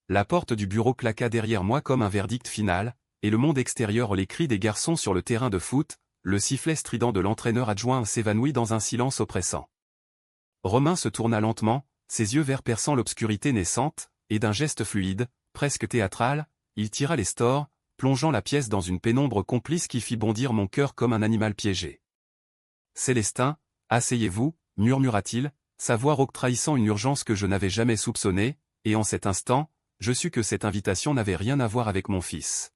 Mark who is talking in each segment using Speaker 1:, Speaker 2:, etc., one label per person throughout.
Speaker 1: la porte du bureau claqua derrière moi comme un verdict final, et le monde extérieur, les cris des garçons sur le terrain de foot, le sifflet strident de l'entraîneur adjoint s'évanouit dans un silence oppressant. Romain se tourna lentement, ses yeux verts perçant l'obscurité naissante, et d'un geste fluide, presque théâtral, il tira les stores, plongeant la pièce dans une pénombre complice qui fit bondir mon cœur comme un animal piégé. « Célestin, asseyez-vous » murmura-t-il, sa voix rauque trahissant une urgence que je n'avais jamais soupçonnée, et en cet instant, je sus que cette invitation n'avait rien à voir avec mon fils.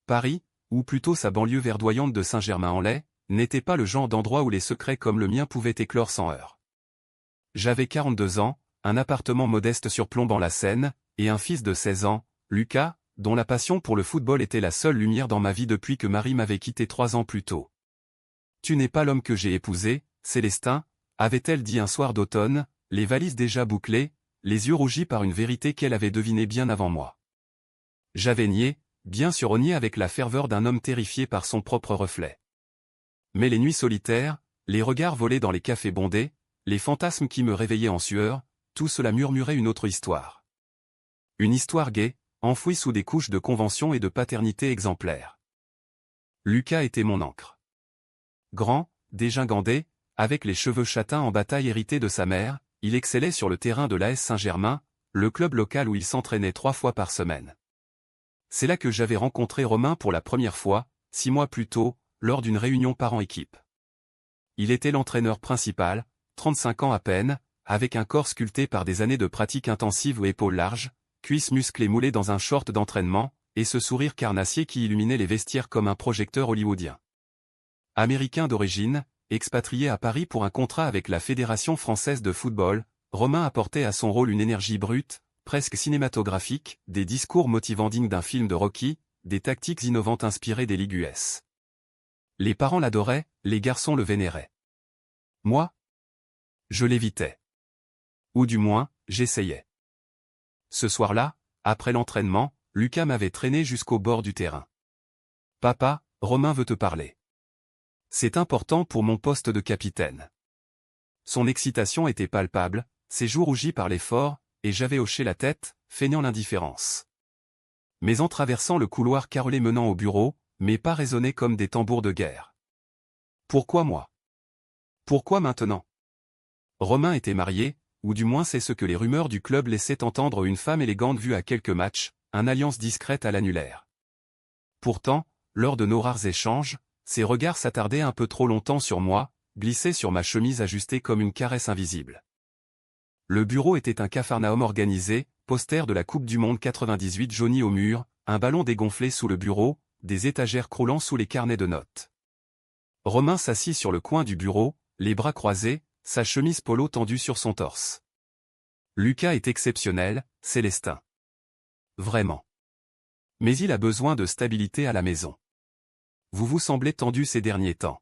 Speaker 1: Paris, ou plutôt sa banlieue verdoyante de Saint-Germain-en-Laye, n'était pas le genre d'endroit où les secrets comme le mien pouvaient éclore sans heurts. J'avais 42 ans, un appartement modeste surplombant la Seine, et un fils de 16 ans, Lucas, dont la passion pour le football était la seule lumière dans ma vie depuis que Marie m'avait quitté 3 ans plus tôt. « Tu n'es pas l'homme que j'ai épousé, Célestin » avait-elle dit un soir d'automne, les valises déjà bouclées, les yeux rougis par une vérité qu'elle avait devinée bien avant moi. J'avais nié, bien sûr nié avec la ferveur d'un homme terrifié par son propre reflet. Mais les nuits solitaires, les regards volés dans les cafés bondés, les fantasmes qui me réveillaient en sueur, tout cela murmurait une autre histoire. Une histoire gaie, enfouie sous des couches de convention et de paternité exemplaire. Lucas était mon ancre. Grand, dégingandé, avec les cheveux châtains en bataille hérités de sa mère, il excellait sur le terrain de l'AS Saint-Germain, le club local où il s'entraînait 3 fois par semaine. C'est là que j'avais rencontré Romain pour la première fois, 6 mois plus tôt, lors d'une réunion parents-équipe. Il était l'entraîneur principal, 35 ans à peine, avec un corps sculpté par des années de pratique intensive aux épaules larges, cuisses musclées moulées dans un short d'entraînement, et ce sourire carnassier qui illuminait les vestiaires comme un projecteur hollywoodien. Américain d'origine, expatrié à Paris pour un contrat avec la Fédération française de football, Romain apportait à son rôle une énergie brute, presque cinématographique, des discours motivants dignes d'un film de Rocky, des tactiques innovantes inspirées des ligues US. Les parents l'adoraient, les garçons le vénéraient. Moi, je l'évitais. Ou du moins, j'essayais. Ce soir-là, après l'entraînement, Lucas m'avait traîné jusqu'au bord du terrain. « Papa, Romain veut te parler. C'est important pour mon poste de capitaine. » Son excitation était palpable, ses joues rougies par l'effort, et j'avais hoché la tête, feignant l'indifférence. Mais en traversant le couloir carrelé menant au bureau, mes pas résonnaient comme des tambours de guerre. Pourquoi moi? Pourquoi maintenant? Romain était marié, ou du moins c'est ce que les rumeurs du club laissaient entendre, une femme élégante vue à quelques matchs, une alliance discrète à l'annulaire. Pourtant, lors de nos rares échanges, ses regards s'attardaient un peu trop longtemps sur moi, glissaient sur ma chemise ajustée comme une caresse invisible. Le bureau était un capharnaüm organisé, poster de la Coupe du Monde 98 jauni au mur, un ballon dégonflé sous le bureau, des étagères croulant sous les carnets de notes. Romain s'assit sur le coin du bureau, les bras croisés, sa chemise polo tendue sur son torse. Lucas est exceptionnel, Célestin. Vraiment. Mais il a besoin de stabilité à la maison. Vous vous semblez tendu ces derniers temps.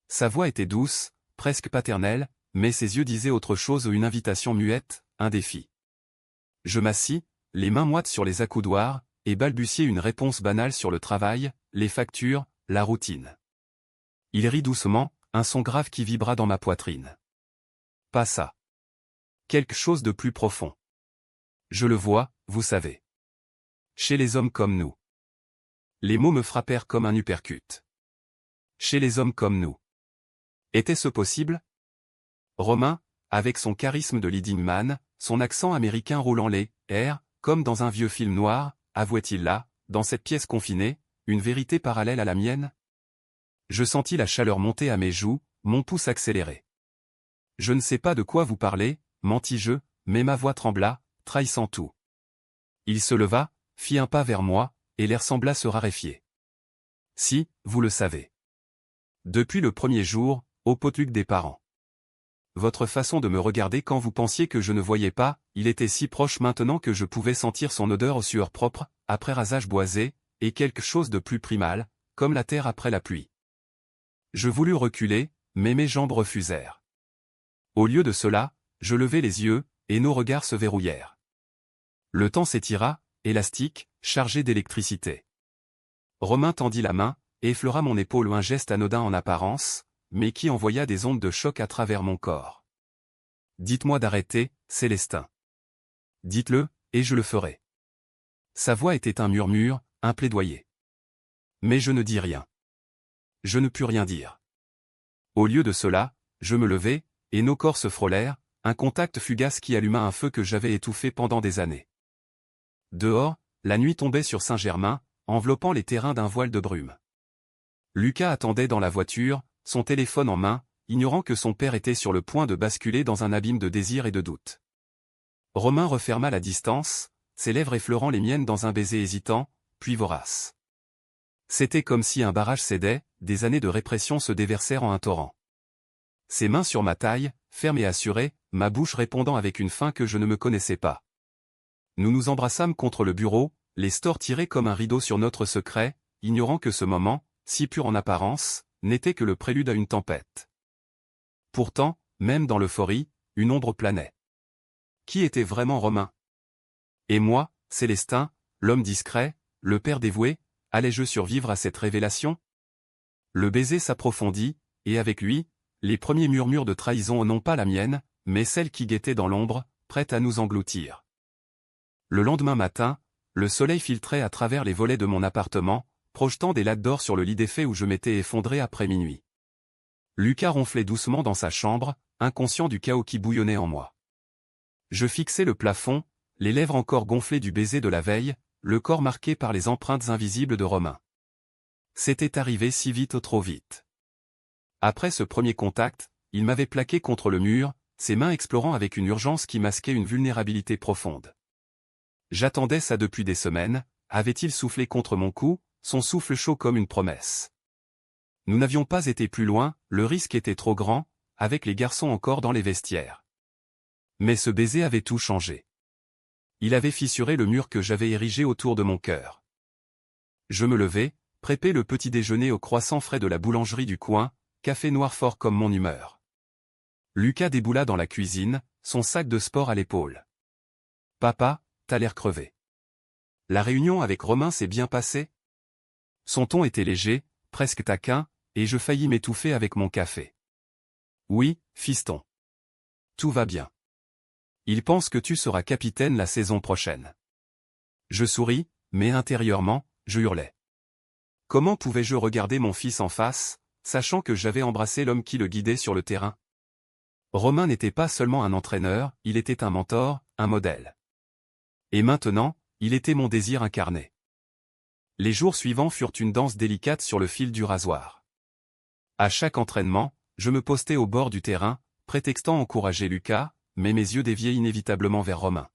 Speaker 1: Sa voix était douce, presque paternelle, mais ses yeux disaient autre chose, une invitation muette, un défi. Je m'assis, les mains moites sur les accoudoirs, et balbutiai une réponse banale sur le travail, les factures, la routine. Il rit doucement, un son grave qui vibra dans ma poitrine. Pas ça. Quelque chose de plus profond. Je le vois, vous savez. Chez les hommes comme nous. Les mots me frappèrent comme un uppercut. Chez les hommes comme nous. Était-ce possible? Romain, avec son charisme de leading man, son accent américain roulant les airs, comme dans un vieux film noir, avouait-il là, dans cette pièce confinée, une vérité parallèle à la mienne? Je sentis la chaleur monter à mes joues, mon pouce accéléré. Je ne sais pas de quoi vous parlez, mentis-je, mais ma voix trembla, trahissant tout. Il se leva, fit un pas vers moi, et l'air sembla se raréfier. Si, vous le savez. Depuis le premier jour, au potluck des parents. Votre façon de me regarder quand vous pensiez que je ne voyais pas, il était si proche maintenant que je pouvais sentir son odeur aux sueurs propres, après rasage boisé, et quelque chose de plus primal, comme la terre après la pluie. Je voulus reculer, mais mes jambes refusèrent. Au lieu de cela, je levai les yeux, et nos regards se verrouillèrent. Le temps s'étira, élastique, chargé d'électricité. Romain tendit la main, et effleura mon épaule, un geste anodin en apparence, mais qui envoya des ondes de choc à travers mon corps. Dites-moi d'arrêter, Célestin. Dites-le, et je le ferai. Sa voix était un murmure, un plaidoyer. Mais je ne dis rien. Je ne pus rien dire. Au lieu de cela, je me levai, et nos corps se frôlèrent, un contact fugace qui alluma un feu que j'avais étouffé pendant des années. Dehors, la nuit tombait sur Saint-Germain, enveloppant les terrains d'un voile de brume. Lucas attendait dans la voiture, son téléphone en main, ignorant que son père était sur le point de basculer dans un abîme de désir et de doute. Romain referma la distance, ses lèvres effleurant les miennes dans un baiser hésitant, puis vorace. C'était comme si un barrage cédait, des années de répression se déversèrent en un torrent. Ses mains sur ma taille, fermes et assurées, ma bouche répondant avec une faim que je ne me connaissais pas. Nous nous embrassâmes contre le bureau, les stores tirés comme un rideau sur notre secret, ignorant que ce moment, si pur en apparence, n'était que le prélude à une tempête. Pourtant, même dans l'euphorie, une ombre planait. Qui était vraiment Romain? Et moi, Célestin, l'homme discret, le père dévoué, allais-je survivre à cette révélation? Le baiser s'approfondit, et avec lui, les premiers murmures de trahison non pas la mienne, mais celle qui guettait dans l'ombre, prête à nous engloutir. Le lendemain matin, le soleil filtrait à travers les volets de mon appartement, projetant des lattes d'or sur le lit défait où je m'étais effondré après minuit. Lucas ronflait doucement dans sa chambre, inconscient du chaos qui bouillonnait en moi. Je fixais le plafond, les lèvres encore gonflées du baiser de la veille, le corps marqué par les empreintes invisibles de Romain. C'était arrivé si vite ou trop vite. Après ce premier contact, il m'avait plaqué contre le mur, ses mains explorant avec une urgence qui masquait une vulnérabilité profonde. J'attendais ça depuis des semaines, avait-il soufflé contre mon cou, son souffle chaud comme une promesse. Nous n'avions pas été plus loin, le risque était trop grand, avec les garçons encore dans les vestiaires. Mais ce baiser avait tout changé. Il avait fissuré le mur que j'avais érigé autour de mon cœur. Je me levai, prépai le petit déjeuner au croissant frais de la boulangerie du coin, café noir fort comme mon humeur. Lucas déboula dans la cuisine, son sac de sport à l'épaule. « Papa, t'as l'air crevé. La réunion avec Romain s'est bien passée ?» Son ton était léger, presque taquin, et je faillis m'étouffer avec mon café. « Oui, fiston. Tout va bien. Il pense que tu seras capitaine la saison prochaine. » Je souris, mais intérieurement, je hurlais. Comment pouvais-je regarder mon fils en face, sachant que j'avais embrassé l'homme qui le guidait sur le terrain? Romain n'était pas seulement un entraîneur, il était un mentor, un modèle. Et maintenant, il était mon désir incarné. Les jours suivants furent une danse délicate sur le fil du rasoir. À chaque entraînement, je me postais au bord du terrain, prétextant encourager Lucas, mais mes yeux déviaient inévitablement vers Romain.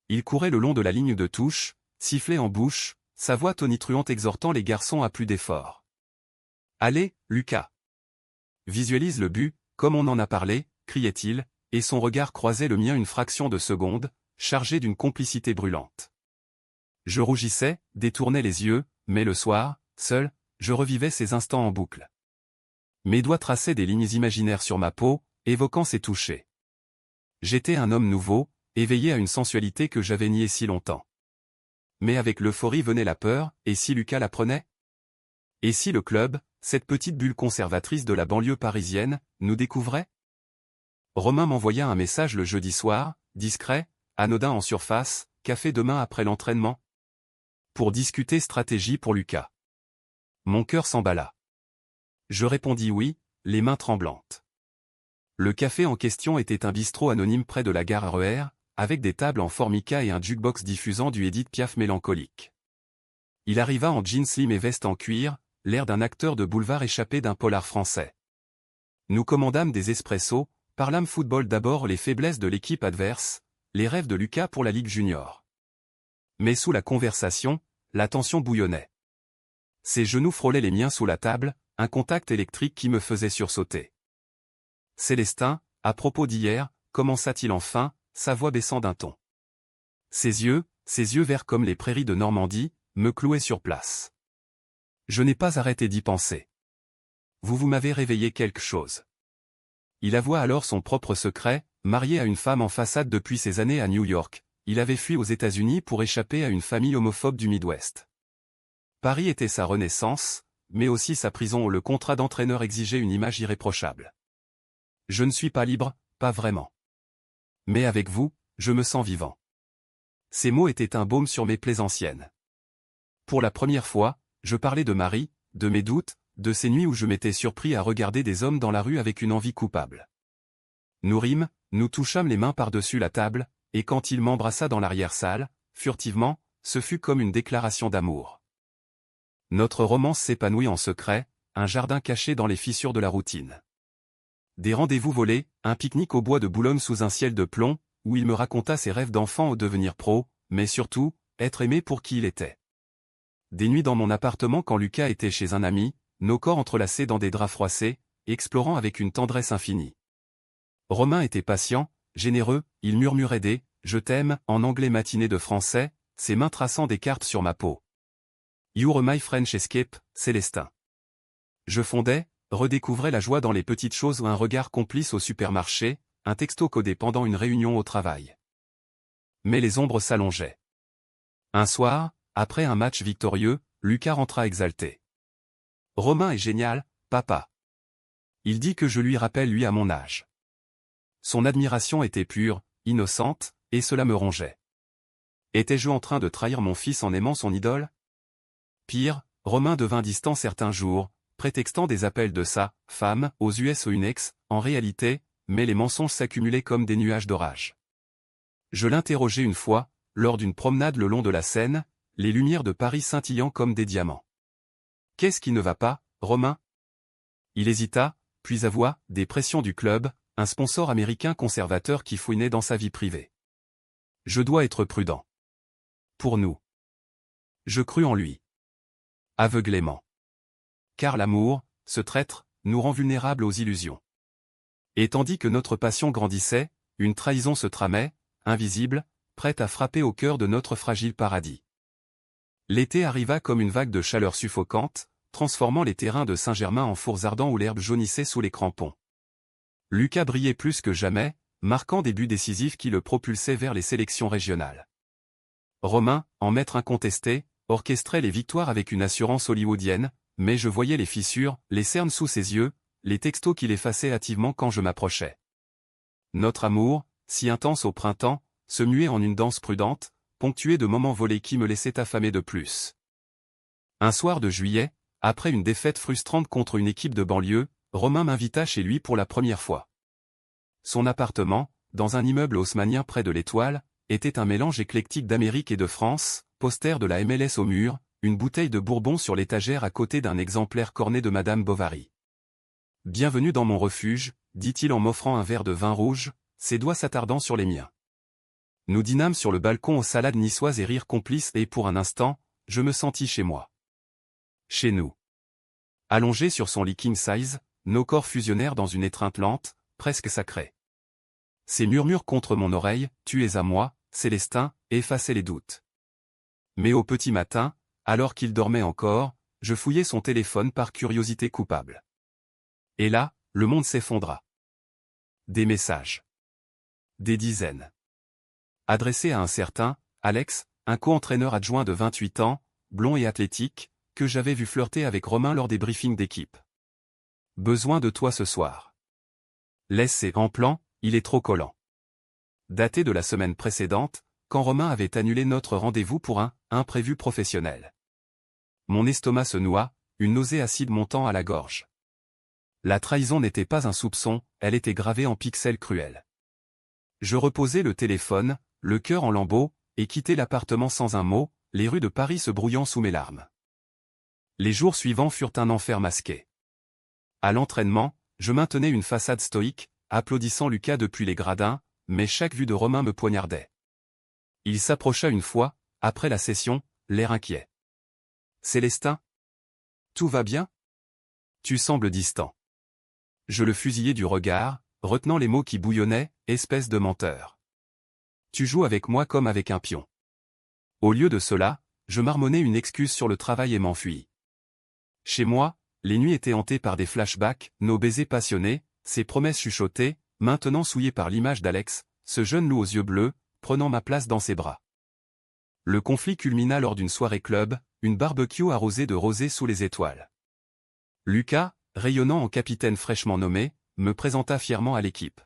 Speaker 1: Il courait le long de la ligne de touche, sifflet en bouche, sa voix tonitruante exhortant les garçons à plus d'efforts. « Allez, Lucas! Visualise le but, comme on en a parlé, » criait-il, et son regard croisait le mien une fraction de seconde, chargé d'une complicité brûlante. Je rougissais, détournais les yeux, mais le soir, seul, je revivais ces instants en boucle. Mes doigts traçaient des lignes imaginaires sur ma peau, évoquant ces touchés. J'étais un homme nouveau, éveillé à une sensualité que j'avais niée si longtemps. Mais avec l'euphorie venait la peur, et si Lucas l'apprenait? Et si le club, cette petite bulle conservatrice de la banlieue parisienne, nous découvrait? Romain m'envoya un message le jeudi soir, discret, anodin en surface, café demain après l'entraînement. Pour discuter stratégie pour Lucas. Mon cœur s'emballa. Je répondis oui, les mains tremblantes. Le café en question était un bistrot anonyme près de la gare RER, avec des tables en formica et un jukebox diffusant du Édith Piaf mélancolique. Il arriva en jeans slim et veste en cuir, l'air d'un acteur de boulevard échappé d'un polar français. Nous commandâmes des espressos, parlâmes football d'abord, les faiblesses de l'équipe adverse, les rêves de Lucas pour la Ligue Junior. Mais sous la conversation, la tension bouillonnait. Ses genoux frôlaient les miens sous la table, un contact électrique qui me faisait sursauter. « Célestin, à propos d'hier, commença-t-il enfin, sa voix baissant d'un ton. Ses yeux verts comme les prairies de Normandie, me clouaient sur place. Je n'ai pas arrêté d'y penser. Vous m'avez réveillé quelque chose. » Il avoua alors son propre secret, marié à une femme en façade depuis ses années à New York, il avait fui aux États-Unis pour échapper à une famille homophobe du Midwest. Paris était sa renaissance, mais aussi sa prison où le contrat d'entraîneur exigeait une image irréprochable. Je ne suis pas libre, pas vraiment. Mais avec vous, je me sens vivant. Ces mots étaient un baume sur mes plaies anciennes. Pour la première fois, je parlais de Marie, de mes doutes, de ces nuits où je m'étais surpris à regarder des hommes dans la rue avec une envie coupable. Nous rîmes, nous touchâmes les mains par-dessus la table, et quand il m'embrassa dans l'arrière-salle, furtivement, ce fut comme une déclaration d'amour. Notre romance s'épanouit en secret, un jardin caché dans les fissures de la routine. Des rendez-vous volés, un pique-nique au bois de Boulogne sous un ciel de plomb, où il me raconta ses rêves d'enfant au devenir pro, mais surtout, être aimé pour qui il était. Des nuits dans mon appartement quand Lucas était chez un ami, nos corps entrelacés dans des draps froissés, explorant avec une tendresse infinie. Romain était patient, généreux, il murmurait des « je t'aime » en anglais matiné de français, ses mains traçant des cartes sur ma peau. You're my French escape, Célestin. Je fondais, redécouvrais la joie dans les petites choses ou un regard complice au supermarché, un texto codé pendant une réunion au travail. Mais les ombres s'allongeaient. Un soir, après un match victorieux, Lucas rentra exalté. « Romain est génial, papa. Il dit que je lui rappelle lui à mon âge. » Son admiration était pure, innocente, et cela me rongeait. Étais-je en train de trahir mon fils en aimant son idole? Pire, Romain devint distant certains jours, prétextant des appels de sa femme aux US ou une ex, en réalité, mais les mensonges s'accumulaient comme des nuages d'orage. Je l'interrogeai une fois, lors d'une promenade le long de la Seine, les lumières de Paris scintillant comme des diamants. « Qu'est-ce qui ne va pas, Romain ?» Il hésita, puis avoua, des pressions du club, un sponsor américain conservateur qui fouinait dans sa vie privée. Je dois être prudent. Pour nous. Je crus en lui. Aveuglément. Car l'amour, ce traître, nous rend vulnérables aux illusions. Et tandis que notre passion grandissait, une trahison se tramait, invisible, prête à frapper au cœur de notre fragile paradis. L'été arriva comme une vague de chaleur suffocante, transformant les terrains de Saint-Germain en fours ardents où l'herbe jaunissait sous les crampons. Lucas brillait plus que jamais, marquant des buts décisifs qui le propulsaient vers les sélections régionales. Romain, en maître incontesté, orchestrait les victoires avec une assurance hollywoodienne, mais je voyais les fissures, les cernes sous ses yeux, les textos qu'il effaçait hâtivement quand je m'approchais. Notre amour, si intense au printemps, se muait en une danse prudente, ponctuée de moments volés qui me laissaient affamer de plus. Un soir de juillet, après une défaite frustrante contre une équipe de banlieue, Romain m'invita chez lui pour la première fois. Son appartement, dans un immeuble haussmannien près de l'Étoile, était un mélange éclectique d'Amérique et de France, poster de la MLS au mur, une bouteille de Bourbon sur l'étagère à côté d'un exemplaire corné de Madame Bovary. « Bienvenue dans mon refuge », dit-il en m'offrant un verre de vin rouge, ses doigts s'attardant sur les miens. Nous dînâmes sur le balcon aux salades niçoises et rires complices et pour un instant, je me sentis chez moi. Chez nous. Allongés sur son lit king size, nos corps fusionnèrent dans une étreinte lente, presque sacrée. Ses murmures contre mon oreille, « Tu es à moi, Célestin », effaçaient les doutes. Mais au petit matin, alors qu'il dormait encore, je fouillai son téléphone par curiosité coupable. Et là, le monde s'effondra. Des messages. Des dizaines. Adressés à un certain Alex, un co-entraîneur adjoint de 28 ans, blond et athlétique, que j'avais vu flirter avec Romain lors des briefings d'équipe. Besoin de toi ce soir. Laisse en plan, il est trop collant. Daté de la semaine précédente, quand Romain avait annulé notre rendez-vous pour un imprévu professionnel. Mon estomac se noua, une nausée acide montant à la gorge. La trahison n'était pas un soupçon, elle était gravée en pixels cruels. Je reposai le téléphone, le cœur en lambeaux, et quittai l'appartement sans un mot, les rues de Paris se brouillant sous mes larmes. Les jours suivants furent un enfer masqué. À l'entraînement, je maintenais une façade stoïque, applaudissant Lucas depuis les gradins, mais chaque vue de Romain me poignardait. Il s'approcha une fois, après la session, l'air inquiet. « Célestin? Tout va bien? Tu sembles distant. » Je le fusillai du regard, retenant les mots qui bouillonnaient, espèce de menteur. Tu joues avec moi comme avec un pion. Au lieu de cela, je marmonnai une excuse sur le travail et m'enfuis. Chez moi, les nuits étaient hantées par des flashbacks, nos baisers passionnés, ces promesses chuchotées, maintenant souillées par l'image d'Alex, ce jeune loup aux yeux bleus, prenant ma place dans ses bras. Le conflit culmina lors d'une soirée club, une barbecue arrosée de rosée sous les étoiles. Lucas, rayonnant en capitaine fraîchement nommé, me présenta fièrement à l'équipe.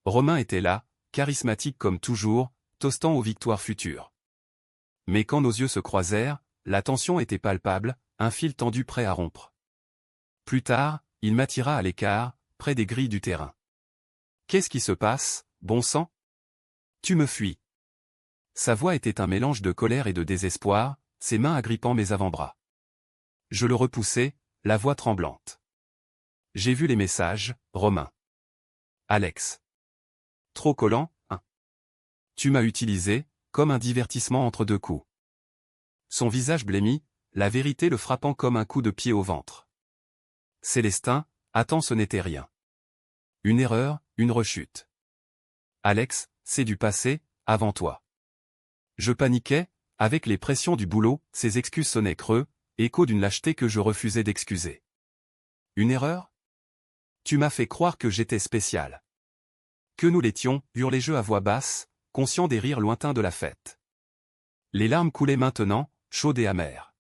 Speaker 1: Romain était là, charismatique comme toujours, toastant aux victoires futures. Mais quand nos yeux se croisèrent, la tension était palpable, un fil tendu prêt à rompre. Plus tard, il m'attira à l'écart, près des grilles du terrain. « Qu'est-ce qui se passe, bon sang ? Tu me fuis. » Sa voix était un mélange de colère et de désespoir, ses mains agrippant mes avant-bras. Je le repoussai, la voix tremblante. « J'ai vu les messages, Romain. Alex. Trop collant, hein ? Tu m'as utilisé, comme un divertissement entre deux coups. » Son visage blêmit, la vérité le frappant comme un coup de pied au ventre. « Célestin, attends, ce n'était rien. Une erreur, une rechute. Alex, c'est du passé, avant toi. » Je paniquais, avec les pressions du boulot, ses excuses sonnaient creux, écho d'une lâcheté que je refusais d'excuser. Une erreur ? Tu m'as fait croire que j'étais spécial. Que nous l'étions, hurlai-je à voix basse, conscient des rires lointains de la fête. Les larmes coulaient maintenant, chaudes et amères.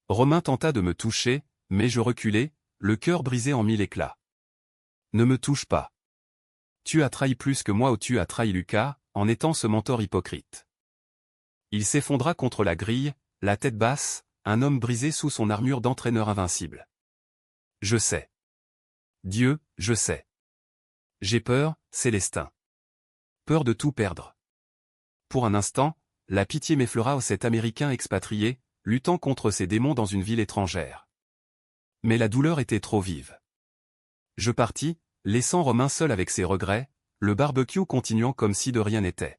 Speaker 1: Romain tenta de me toucher, mais je reculai, le cœur brisé en mille éclats. Ne me touche pas. Tu as trahi plus que moi ou tu as trahi Lucas, en étant ce mentor hypocrite. Il s'effondra contre la grille, la tête basse, un homme brisé sous son armure d'entraîneur invincible. Je sais. Dieu, je sais. J'ai peur, Célestin. Peur de tout perdre. Pour un instant, la pitié m'effleura, cet Américain expatrié, luttant contre ses démons dans une ville étrangère. Mais la douleur était trop vive. Je partis, laissant Romain seul avec ses regrets, le barbecue continuant comme si de rien n'était.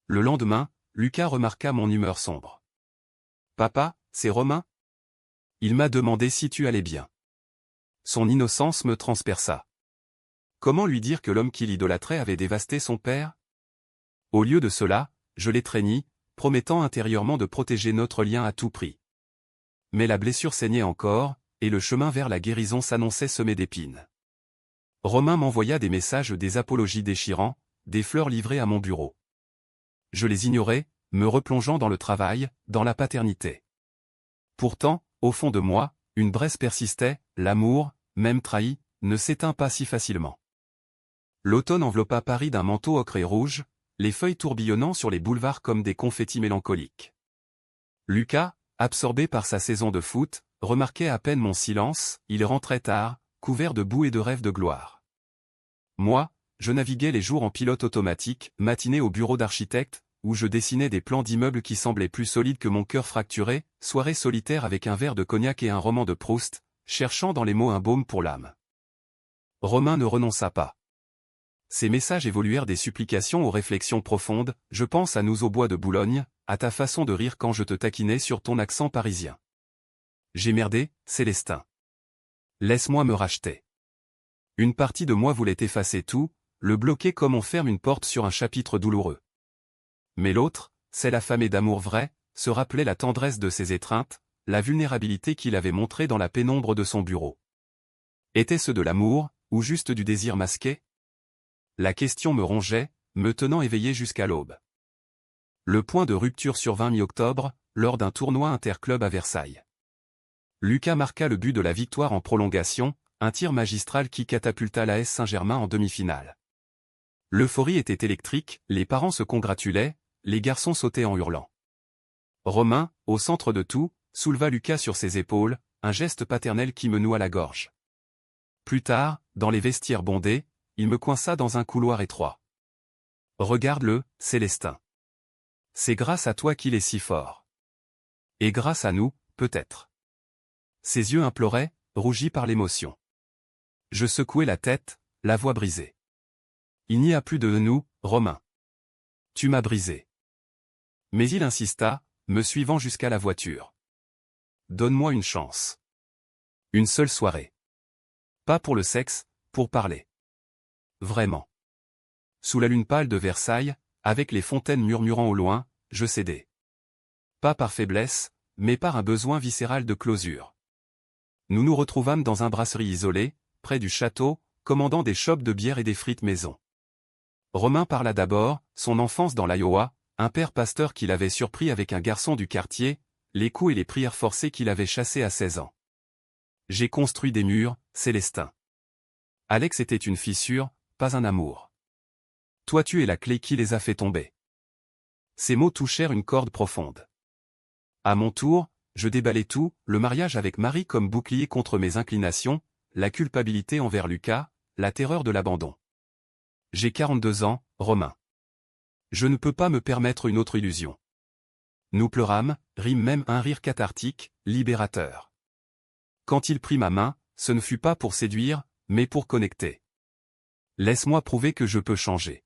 Speaker 1: Le lendemain, Lucas remarqua mon humeur sombre. « Papa, c'est Romain ? » Il m'a demandé si tu allais bien. Son innocence me transperça. Comment lui dire que l'homme qu'il idolâtrait avait dévasté son père ? Au lieu de cela, je l'étreignis, promettant intérieurement de protéger notre lien à tout prix. Mais la blessure saignait encore, et le chemin vers la guérison s'annonçait semé d'épines. Romain m'envoya des messages, des apologies déchirants, des fleurs livrées à mon bureau. Je les ignorais, me replongeant dans le travail, dans la paternité. Pourtant, au fond de moi, une braise persistait, l'amour, même trahi, ne s'éteint pas si facilement. L'automne enveloppa Paris d'un manteau ocre et rouge, les feuilles tourbillonnant sur les boulevards comme des confettis mélancoliques. Lucas, absorbé par sa saison de foot, remarquait à peine mon silence, il rentrait tard, couvert de boue et de rêves de gloire. Moi, je naviguais les jours en pilote automatique, matinée au bureau d'architecte, où je dessinais des plans d'immeubles qui semblaient plus solides que mon cœur fracturé, soirée solitaire avec un verre de cognac et un roman de Proust, cherchant dans les mots un baume pour l'âme. Romain ne renonça pas. Ses messages évoluèrent des supplications aux réflexions profondes, je pense à nous au bois de Boulogne, à ta façon de rire quand je te taquinais sur ton accent parisien. J'ai merdé, Célestin. Laisse-moi me racheter. Une partie de moi voulait effacer tout, le bloquer comme on ferme une porte sur un chapitre douloureux. Mais l'autre, celle affamée d'amour vrai, se rappelait la tendresse de ses étreintes, la vulnérabilité qu'il avait montrée dans la pénombre de son bureau. Était-ce de l'amour, ou juste du désir masqué ? La question me rongeait, me tenant éveillé jusqu'à l'aube. Le point de rupture survint mi-octobre, lors d'un tournoi interclub à Versailles. Lucas marqua le but de la victoire en prolongation, un tir magistral qui catapulta l'AS Saint-Germain en demi-finale. L'euphorie était électrique, les parents se congratulaient, les garçons sautaient en hurlant. Romain, au centre de tout, souleva Lucas sur ses épaules, un geste paternel qui me noua la gorge. Plus tard, dans les vestiaires bondés, il me coinça dans un couloir étroit. « Regarde-le, Célestin. C'est grâce à toi qu'il est si fort. Et grâce à nous, peut-être. » Ses yeux imploraient, rougis par l'émotion. Je secouai la tête, la voix brisée. « Il n'y a plus de nous, Romain. Tu m'as brisé. » Mais il insista, me suivant jusqu'à la voiture. « Donne-moi une chance. Une seule soirée. Pas pour le sexe, pour parler. Vraiment. » Sous la lune pâle de Versailles, avec les fontaines murmurant au loin, je cédai. Pas par faiblesse, mais par un besoin viscéral de closure. Nous nous retrouvâmes dans un brasserie isolé, près du château, commandant des chopes de bière et des frites maison. Romain parla d'abord, son enfance dans l'Iowa, un père pasteur qu'il avait surpris avec un garçon du quartier, les coups et les prières forcées qu'il avait chassés à 16 ans. J'ai construit des murs, Célestin. Alex était une fissure, pas un amour. Toi tu es la clé qui les a fait tomber. Ces mots touchèrent une corde profonde. À mon tour, je déballai tout, le mariage avec Marie comme bouclier contre mes inclinations, la culpabilité envers Lucas, la terreur de l'abandon. J'ai 42 ans, Romain. Je ne peux pas me permettre une autre illusion. Nous pleurâmes, rime même un rire cathartique, libérateur. Quand il prit ma main, ce ne fut pas pour séduire, mais pour connecter. Laisse-moi prouver que je peux changer.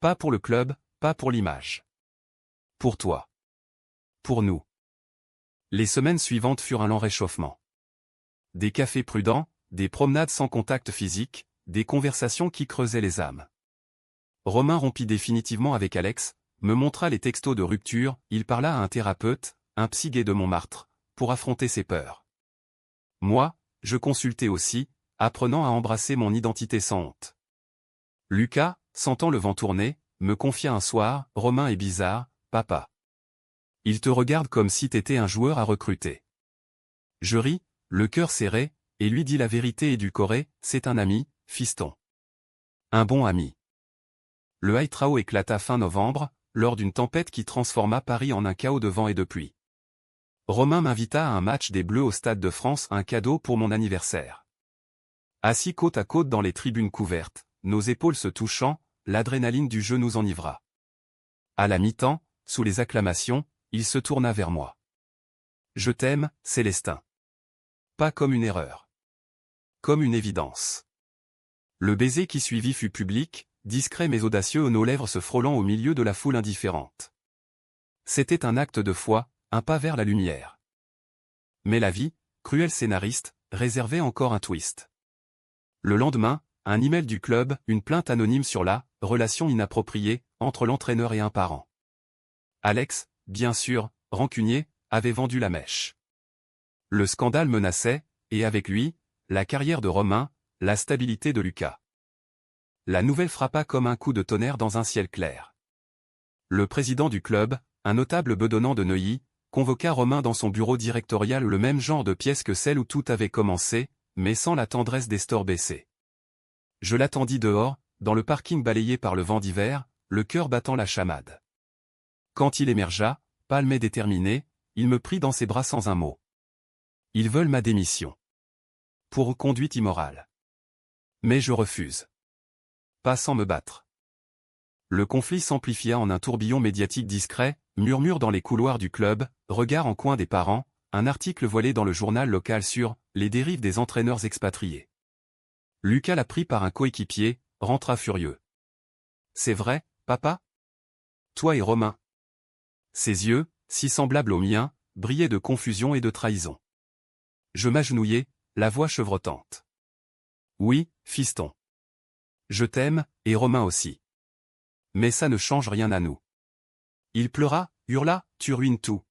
Speaker 1: Pas pour le club, pas pour l'image. Pour toi. Pour nous. Les semaines suivantes furent un lent réchauffement. Des cafés prudents, des promenades sans contact physique, des conversations qui creusaient les âmes. Romain rompit définitivement avec Alex, me montra les textos de rupture, il parla à un thérapeute, un psy gay de Montmartre, pour affronter ses peurs. Moi, je consultais aussi, apprenant à embrasser mon identité sans honte. Lucas, sentant le vent tourner, me confia un soir, « Romain est bizarre, papa. Il te regarde comme si t'étais un joueur à recruter. » Je ris, le cœur serré, et lui dis la vérité édulcorée, c'est un ami, fiston. Un bon ami. Le Haitrao éclata fin novembre, lors d'une tempête qui transforma Paris en un chaos de vent et de pluie. Romain m'invita à un match des Bleus au Stade de France, un cadeau pour mon anniversaire. Assis côte à côte dans les tribunes couvertes, nos épaules se touchant, l'adrénaline du jeu nous enivra. À la mi-temps, sous les acclamations, il se tourna vers moi. « Je t'aime, Célestin. » Pas comme une erreur. Comme une évidence. Le baiser qui suivit fut public, discret mais audacieux, nos lèvres se frôlant au milieu de la foule indifférente. C'était un acte de foi, un pas vers la lumière. Mais la vie, cruelle scénariste, réservait encore un twist. Le lendemain, un email du club, une plainte anonyme sur la « relation inappropriée » entre l'entraîneur et un parent. Alex, bien sûr, rancunier, avait vendu la mèche. Le scandale menaçait, et avec lui, la carrière de Romain, la stabilité de Lucas. La nouvelle frappa comme un coup de tonnerre dans un ciel clair. Le président du club, un notable bedonnant de Neuilly, convoqua Romain dans son bureau directorial, le même genre de pièce que celle où tout avait commencé, mais sans la tendresse des stores baissés. Je l'attendis dehors, dans le parking balayé par le vent d'hiver, le cœur battant la chamade. Quand il émergea, pâle et déterminé, il me prit dans ses bras sans un mot. « Ils veulent ma démission. Pour conduite immorale. Mais je refuse. Pas sans me battre. » Le conflit s'amplifia en un tourbillon médiatique discret, murmure dans les couloirs du club, regard en coin des parents, un article voilé dans le journal local sur « les dérives des entraîneurs expatriés ». Lucas l'a pris par un coéquipier, rentra furieux. « C'est vrai, papa ? Toi et Romain ?» Ses yeux, si semblables aux miens, brillaient de confusion et de trahison. Je m'agenouillai, la voix chevrotante. « Oui, fiston. Je t'aime, et Romain aussi. Mais ça ne change rien à nous. » Il pleura, hurla, « Tu ruines tout. »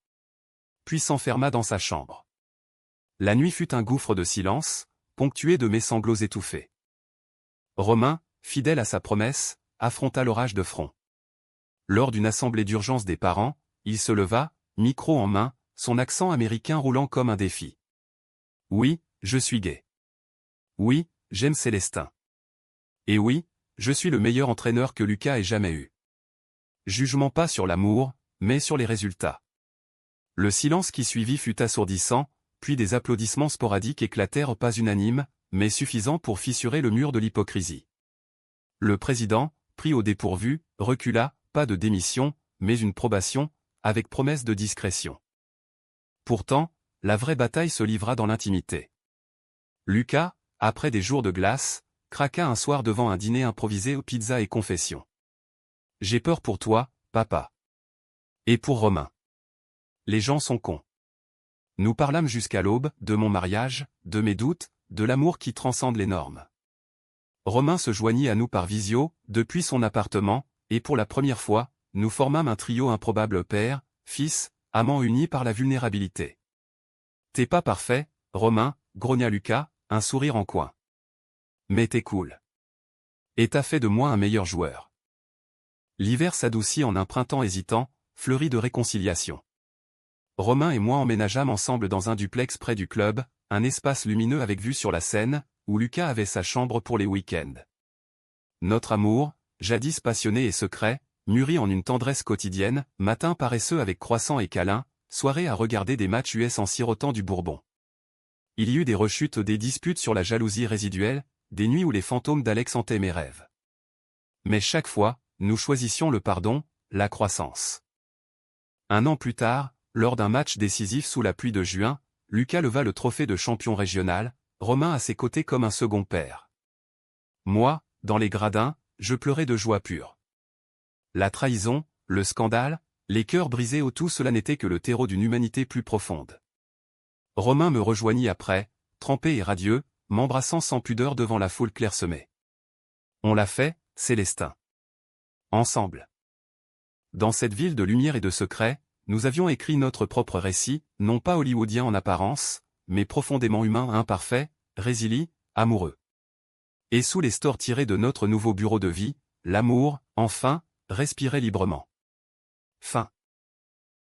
Speaker 1: Puis s'enferma dans sa chambre. La nuit fut un gouffre de silence, ponctué de mes sanglots étouffés. Romain, fidèle à sa promesse, affronta l'orage de front. Lors d'une assemblée d'urgence des parents, il se leva, micro en main, son accent américain roulant comme un défi. « Oui, je suis gay. Oui, j'aime Célestin. Et oui, je suis le meilleur entraîneur que Lucas ait jamais eu. Jugement pas sur l'amour, mais sur les résultats. » Le silence qui suivit fut assourdissant, puis des applaudissements sporadiques éclatèrent, pas unanimes, mais suffisants pour fissurer le mur de l'hypocrisie. Le président, pris au dépourvu, recula, pas de démission, mais une probation, avec promesse de discrétion. Pourtant, la vraie bataille se livra dans l'intimité. Lucas, après des jours de glace, craqua un soir devant un dîner improvisé aux pizzas et confessions. « J'ai peur pour toi, papa. Et pour Romain. Les gens sont cons. » Nous parlâmes jusqu'à l'aube, de mon mariage, de mes doutes, de l'amour qui transcende les normes. Romain se joignit à nous par visio, depuis son appartement, et pour la première fois, nous formâmes un trio improbable, père, fils, amants unis par la vulnérabilité. « T'es pas parfait, Romain, » grogna Lucas, un sourire en coin. « Mais t'es cool. Et t'as fait de moi un meilleur joueur. » L'hiver s'adoucit en un printemps hésitant, fleuri de réconciliation. Romain et moi emménageâmes ensemble dans un duplex près du club, un espace lumineux avec vue sur la Seine, où Lucas avait sa chambre pour les week-ends. Notre amour, jadis passionné et secret, mûri en une tendresse quotidienne, matin paresseux avec croissant et câlin, soirée à regarder des matchs US en sirotant du bourbon. Il y eut des rechutes, des disputes sur la jalousie résiduelle, des nuits où les fantômes d'Alex hantaient mes rêves. Mais chaque fois, nous choisissions le pardon, la croissance. 1 an plus tard, lors d'un match décisif sous la pluie de juin, Lucas leva le trophée de champion régional, Romain à ses côtés comme un second père. Moi, dans les gradins, je pleurais de joie pure. La trahison, le scandale, les cœurs brisés, tout cela n'était que le terreau d'une humanité plus profonde. Romain me rejoignit après, trempé et radieux, m'embrassant sans pudeur devant la foule clairsemée. On l'a fait, Célestin. Ensemble. Dans cette ville de lumière et de secrets, nous avions écrit notre propre récit, non pas hollywoodien en apparence, mais profondément humain, imparfait, résilient, amoureux. Et sous les stores tirés de notre nouveau bureau de vie, l'amour, enfin, respirait librement. Fin.